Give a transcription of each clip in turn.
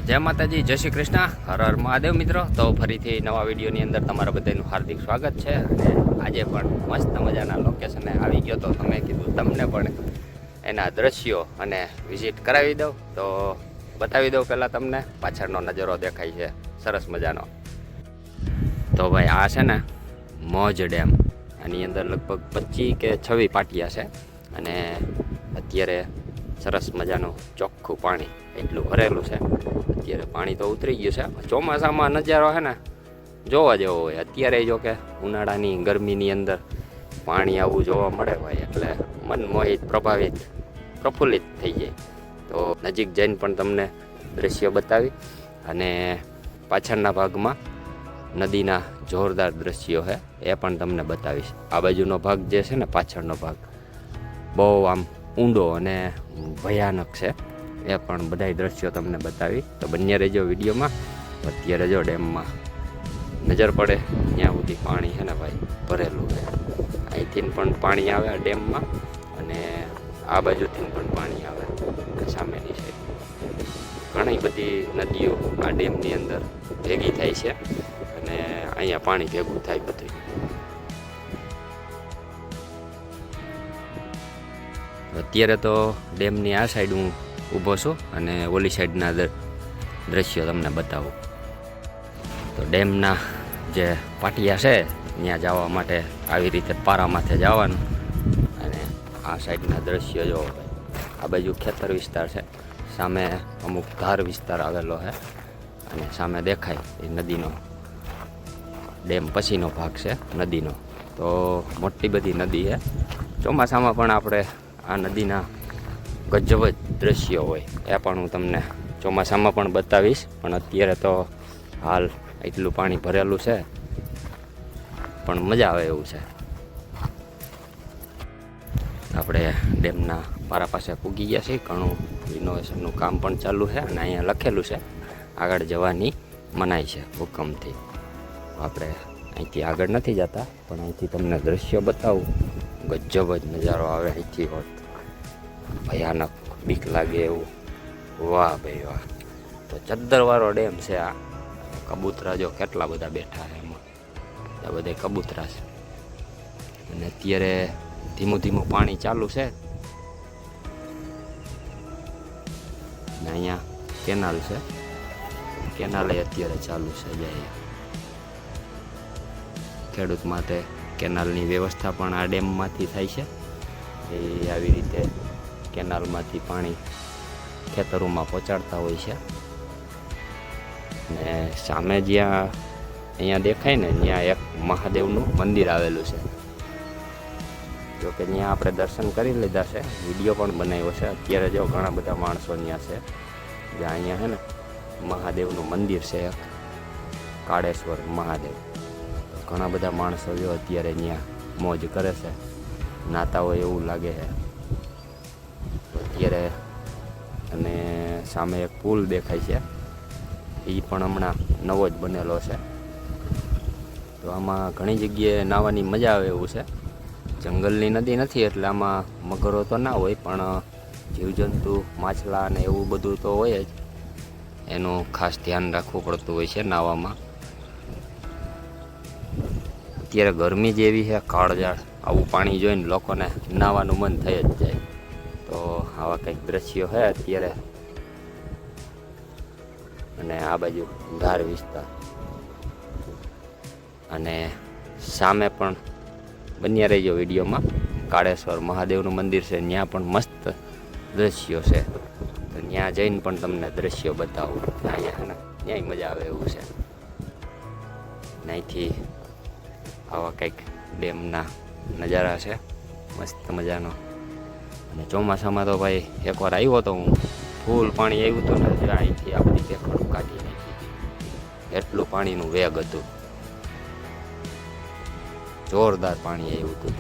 જય માતાજી, જય શ્રી કૃષ્ણ, હર હર મહાદેવ મિત્રો. તો ફરીથી નવા વિડીયોની અંદર તમારા બધાનું હાર્દિક સ્વાગત છે. અને આજે પણ મસ્ત મજાના લોકેશને આવી ગયો, તો તમે કીધું તમને પણ એના દ્રશ્યો અને વિઝિટ કરાવી દઉં. તો બતાવી દઉં પહેલાં તમને પાછળનો નજારો દેખાય છે સરસ મજાનો. તો ભાઈ આ છે ને મોજ ડેમ. આની અંદર લગભગ 25 કે 26 પાટિયા છે અને અત્યારે સરસ મજાનું ચોખ્ખું પાણી એટલું ભરેલું છે. અત્યારે પાણી તો ઉતરી ગયું છે. ચોમાસામાં નજારો છે ને જોવા જેવો હોય. અત્યારે જો કે ઉનાળાની ગરમીની અંદર પાણી આવું જોવા મળે હોય એટલે મન મોહિત, પ્રભાવિત, પ્રફુલ્લિત થઈ જાય. તો નજીક જઈને પણ તમને દ્રશ્યો બતાવી અને પાછળના ભાગમાં નદીના જોરદાર દ્રશ્યો છે એ પણ તમને બતાવીશ. આ બાજુનો ભાગ જે છે ને પાછળનો ભાગ બહુ આમ ઊંડો અને ભયાનક છે. એ પણ બધાય દ્રશ્યો તમને બતાવી. તો બન્યા રહેજો વિડીયોમાં. અત્યારે જો ડેમમાં નજર પડે ત્યાં સુધી પાણી છે ને ભાઈ ભરેલું છે. અહીંથી પણ પાણી આવે આ ડેમમાં અને આ બાજુથી પણ પાણી આવે સામેની સાઈડ. ઘણી બધી નદીઓ આ ડેમની અંદર ભેગી થાય છે અને અહીંયા પાણી ભેગું થાય બધું. અત્યારે તો ડેમની આ સાઈડ હું ઊભો છું અને ઓલી સાઈડના દ્રશ્યો તમને બતાવું. તો ડેમના જે પાટિયા છે ત્યાં જવા માટે આવી રીતે પારા માથે જવાનું અને આ સાઈડના દ્રશ્યો જોવો. આ બાજુ ખેતર વિસ્તાર છે, સામે અમુક ધાર વિસ્તાર આવેલો છે અને સામે દેખાય એ નદીનો ડેમ પછીનો ભાગ છે નદીનો. તો મોટી બધી નદી છે. ચોમાસામાં પણ આપણે આ નદીના ગજબ જ દ્રશ્યો હોય એ પણ હું તમને ચોમાસામાં પણ બતાવીશ. પણ અત્યારે તો હાલ એટલું પાણી ભરેલું છે પણ મજા આવે એવું છે. આપણે ડેમના પારા પાસે પૂગી ગયા છીએ. ઘણું રિનોવેશનનું કામ પણ ચાલુ છે અને અહીંયા લખેલું છે આગળ જવાની મનાઈ છે હુકમથી. આપણે અહીંથી આગળ નથી જતા પણ અહીંથી તમને દ્રશ્યો બતાવું. ગજબ જ નજારો આવે અહીંથી. હોત ભયાનક, બીક લાગે એવું. વાહ ભાઈ વાહ. તો ચદ્દરવાળો ડેમ છે આ. કબૂતરા જો કેટલા બધા બેઠા છે એમાં. આ બધા કબૂતરા છે અને અત્યારે ધીમું ધીમું પાણી ચાલુ છે ને અહીંયા કેનાલ છે. કેનાલ અત્યારે ચાલુ છે. જાય ખેડૂત માટે કેનાલની વ્યવસ્થા પણ આ ડેમમાંથી થાય છે. એ આવી રીતે કેનાલમાંથી પાણી ખેતરોમાં પહોંચાડતા હોય છે. ને સામે જ્યાં અહીંયા દેખાય ને ત્યાં એક મહાદેવનું મંદિર આવેલું છે. જો કે ત્યાં આપણે દર્શન કરી લીધા છે, વિડીયો પણ બનાવ્યો છે. અત્યારે જો ઘણા બધા માણસો ત્યાં છે. જ્યાં અહીંયા છે ને મહાદેવનું મંદિર છે એક, કાળેશ્વર મહાદેવ. ઘણા બધા માણસો જો અત્યારે ત્યાં મોજ કરે છે, નાતા હોય એવું લાગે છે અત્યારે. અને સામે એક પુલ દેખાય છે, એ પણ હમણાં નવો જ બનેલો છે. તો આમાં ઘણી જગ્યાએ નાહવાની મજા આવે એવું છે. જંગલની નદી નથી એટલે આમાં મગરો તો ના હોય પણ જીવજંતુ, માછલા અને એવું બધું તો હોય જ. એનું ખાસ ધ્યાન રાખવું પડતું હોય છે નાહવામાં. અત્યારે ગરમી જેવી છે, કાળઝાળ, આવું પાણી જોઈને લોકોને નાહવાનું મન થઈ જ જાય. તો આવા કંઈક દ્રશ્યો છે અત્યારે. અને આ બાજુ ધાર વિસ્તાર અને સામે પણ બન્યા રહેજો વિડીયોમાં. કાળેશ્વર મહાદેવનું મંદિર છે, ત્યાં પણ મસ્ત દ્રશ્યો છે. તો ત્યાં જઈને પણ તમને દ્રશ્યો બતાવું. અહીંયા ને ત્યાંય મજા આવે એવું છે. અહીંથી આવા કંઈક ડેમના નજારા છે મસ્ત મજાનો. અને ચોમાસામાં તો ભાઈ એકવાર આવ્યો તો હું, ફૂલ પાણી આવ્યું હતું ને અહીંથી આ બધી પેકડું કાઢી નાખી હતી. એટલું પાણીનું વેગ હતું, જોરદાર પાણી આવ્યું હતું.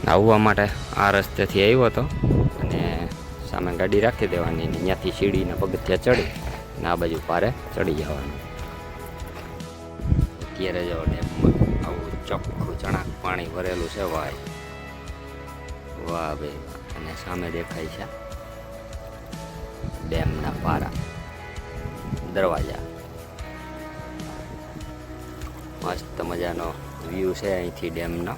આવવા માટે આ રસ્તેથી આવ્યો હતો અને સામે ગાડી રાખી દેવાની ને ત્યાંથી સીડીને પગથિયા ચડી અને આ બાજુ પારે ચડી જવાનું. અત્યારે જો ડેમમાં આવું ચોખ્ખું ચણાક પાણી ભરેલું છે ભાઈ. વાહ ભાઈ. અને સામે દેખાય છે ડેમના પારા દરવાજા મસ્ત મજાનો વ્યૂ છે અહીંથી ડેમનો.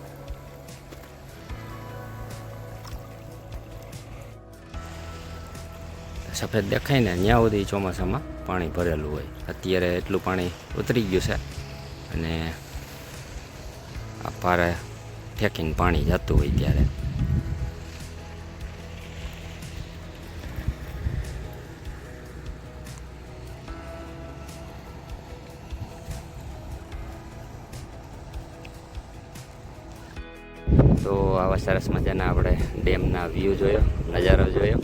સફેદ દેખાય ને ત્યાં સુધી ચોમાસામાં પાણી ભરેલું હોય. અત્યારે એટલું પાણી ઉતરી ગયું છે અને આ પારે ફેંકીને પાણી જતું હોય ત્યારે. તો આવા સરસ મજાના આપણે ડેમના વ્યૂ જોયો, નજારો જોયો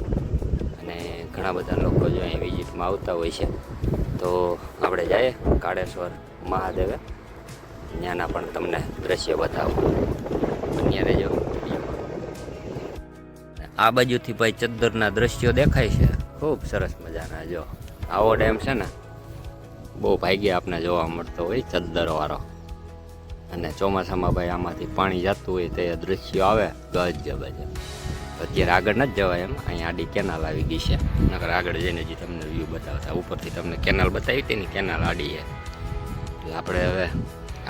અને ઘણા બધા લોકો જો અહીં વિઝિટમાં આવતા હોય છે. તો આપણે જઈએ કાળેશ્વર મહાદેવે, ત્યાંના પણ તમને દ્રશ્ય બતાવું. બન્યા રહેજો વિડીયોમાં. આ બાજુથી ભાઈ ચદ્દરના દ્રશ્યો દેખાય છે, ખૂબ સરસ મજાના. જો આવો ડેમ છે ને બહુ ભાગ્ય આપણે જોવા મળતો હોય ચદ્દરવાળો. અને ચોમાસામાં ભાઈ આમાંથી પાણી જતું હોય તે દ્રશ્યો આવે ગજબ જ. અત્યારે આગળ નથી જવાય એમ, અહીંયા આડી કેનાલ આવી ગઈ છે. નકર આગળ જઈને જે તમને વ્યૂ બતાવતા, ઉપરથી તમને કેનાલ બતાવી હતી ને, કેનાલ આડી છે. એટલે આપણે હવે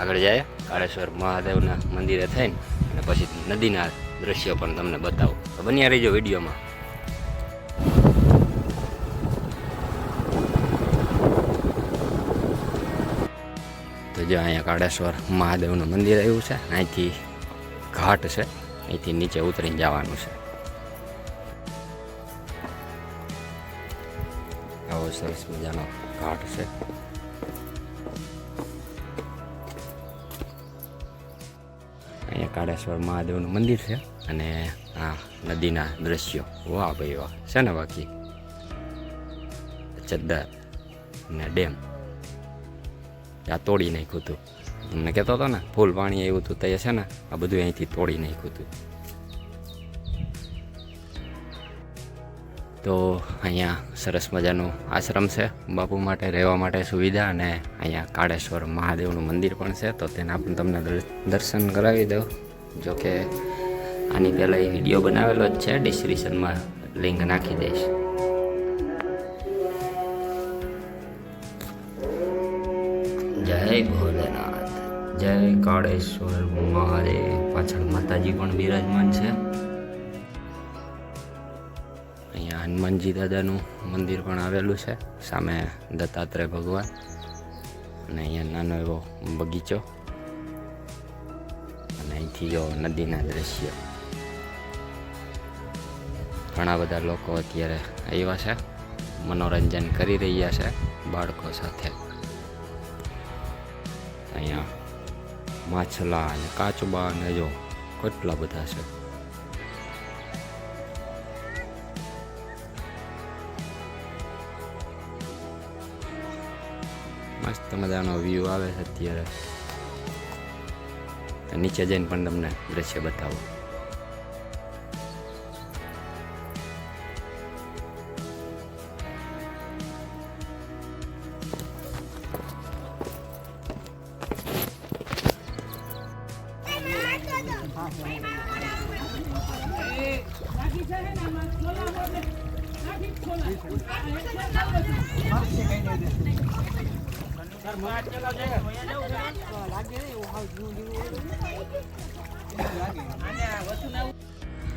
આગળ જઈએ કાળેશ્વર મહાદેવના મંદિરે થઈને અને પછી નદીના દ્રશ્યો પણ તમને બતાવું. તો બન્યા રહીજો વિડીયોમાં. તો જો અહીંયા કાળેશ્વર મહાદેવનું મંદિર આવ્યું છે. અહીંથી ઘાટ છે, અહીંથી નીચે ઉતરીને જવાનું છે. આવો સરસ મજાનો ઘાટ છે. અહીંયા કાળેશ્વર મહાદેવનું મંદિર છે અને આ નદીના દ્રશ્યો. વાહ ભાઈ વાહ છે ને. બાકી ચદ્દર ને ડેમ આ તોડી નાખ્યું હતું. તમને કહેતો હતો ને ફૂલ પાણી આવ્યું હતું તે છે ને, આ બધું અહીંથી તોડી નાખ્યું હતું. તો અહીંયા સરસ મજાનું આશ્રમ છે, બાપુ માટે રહેવા માટે સુવિધા. અને અહીંયા કાળેશ્વર મહાદેવનું મંદિર પણ છે, તો તેના પણ તમને દર્શન કરાવી દઉં. જોકે આની પહેલાં એ વિડીયો બનાવેલો જ છે, ડિસ્ક્રિપ્શનમાં લિંક નાખી દઈશ. જય ભોલેનાથ, જય કાળેશ્વર મહાદેવ. પાછળ માતાજી પણ બિરાજમાન છે. અહીંયા હનુમાનજી દાદાનું મંદિર પણ આવેલું છે, સામે દત્તાત્રેય ભગવાન. અને અહીંયા નાનો એવો બગીચો અને અહીંથી જો નદીના દ્રશ્ય. ઘણા બધા લોકો અત્યારે આવ્યા છે, મનોરંજન કરી રહ્યા છે બાળકો સાથે. અહીંયા માછલા અને કાચબા અને જો કેટલા બધા છે. મસ્ત મજાનો વ્યૂ આવે છે અત્યારે. નીચે જઈને પણ તમને દ્રશ્ય બતાવું.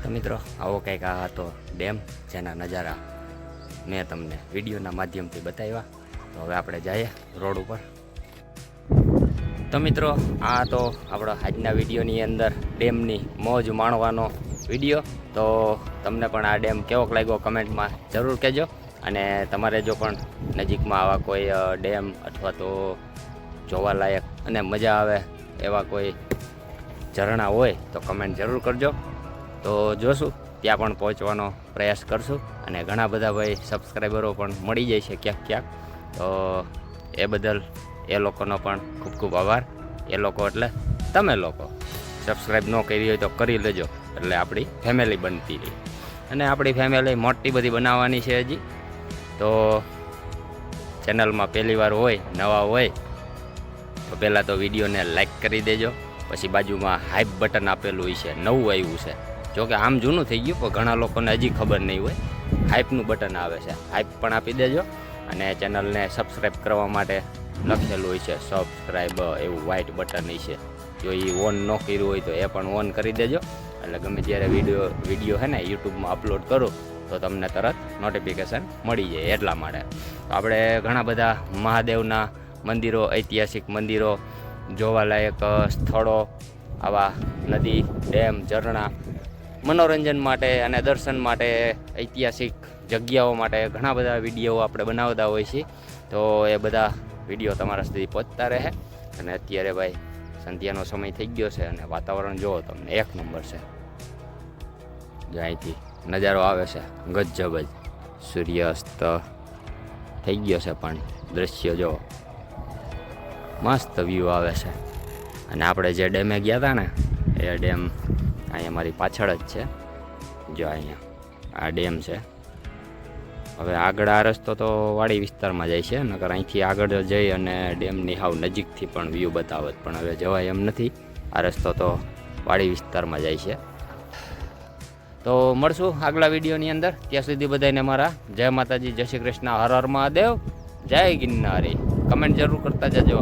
તો મિત્રો આવો કંઈક આ હતો ડેમ, જેના નજારા મેં તમને વિડીયોના માધ્યમથી બતાવ્યા. તો હવે આપણે જઈએ રોડ ઉપર. તો મિત્રો આ તો આપણો આજના વિડીયોની અંદર ડેમની મોજ માણવાનો વિડીયો. તો તમને પણ આ ડેમ કેવોક લાગ્યો કમેન્ટમાં જરૂર કહેજો. અને તમારે જો પણ નજીકમાં આવા કોઈ ડેમ અથવા તો જોવાલાયક અને મજા આવે એવા કોઈ ઝરણા હોય તો કમેન્ટ જરૂર કરજો. તો જોશું, ત્યાં પણ પહોંચવાનો પ્રયાસ કરશું. અને ઘણા બધા ભાઈ સબસ્ક્રાઈબરો પણ મળી જાય છે ક્યાંક ક્યાંક. તો એ બદલ એ લોકોનો પણ ખૂબ ખૂબ આભાર. એ લોકો એટલે તમે લોકો. સબસ્ક્રાઈબ ન કરી હોય તો કરી લેજો, એટલે આપણી ફેમિલી બનતી રહી. અને આપણી ફેમિલી મોટી બધી બનાવવાની છે હજી. તો ચેનલમાં પહેલી વાર હોય, નવા હોય તો પહેલાં તો વિડીયોને લાઈક કરી દેજો. પછી બાજુમાં હાઈપ બટન આપેલું હોય છે, નવું આવ્યું છે. જોકે આમ જૂનું થઈ ગયું, પણ ઘણા લોકોને હજી ખબર નહીં હોય. હાઇપનું બટન આવે છે, હાઇપ પણ આપી દેજો. અને ચેનલને સબસ્ક્રાઈબ કરવા માટે લખેલું હોય છે સબસ્ક્રાઈબ, એવું વ્હાઇટ બટન છે. જો એ ઓન ન કર્યું હોય તો એ પણ ઓન કરી દેજો. એટલે ગમે ત્યારે વિડીયો છે ને યુટ્યુબમાં અપલોડ કરું તો તમને તરત નોટિફિકેશન મળી જાય. એટલા માટે આપણે ઘણા બધા મહાદેવના મંદિરો, ઐતિહાસિક મંદિરો, જોવાલાયક સ્થળો, આવા નદી, ડેમ, ઝરણા, મનોરંજન માટે અને દર્શન માટે, ઐતિહાસિક જગ્યાઓ માટે ઘણા બધા વિડીયો આપણે બનાવતા હોઈએ છીએ. તો એ બધા વિડીયો તમારા સુધી પહોંચતા રહે. અને અત્યારે ભાઈ સંધ્યાનો સમય થઈ ગયો છે અને વાતાવરણ જુઓ તમને એક નંબર છે. જો અહીંથી નજારો આવે છે ગજબ જ. સૂર્યાસ્ત થઈ ગયો છે પણ દ્રશ્ય જો મસ્ત વ્યૂ આવે છે. અને આપણે જે ડેમે ગયા હતા ને એ ડેમ અહીંયા મારી પાછળ જ છે. જો અહીંયા આ ડેમ છે. હવે આગળ આ રસ્તો તો વાડી વિસ્તારમાં જાય છે, નકર અહીંથી આગળ જઈ અને ડેમની હાવ નજીકથી પણ વ્યૂ બતાવત, પણ હવે જવાય એમ નથી. આ રસ્તો તો વાડી વિસ્તારમાં જાય છે. તો મળશું આગલા વિડીયોની અંદર. ત્યાં સુધી બધાને મારા જય માતાજી, જય શ્રી કૃષ્ણ, હર હર મહાદેવ, જય ગિરનારી. કમેન્ટ જરૂર કરતા જજો.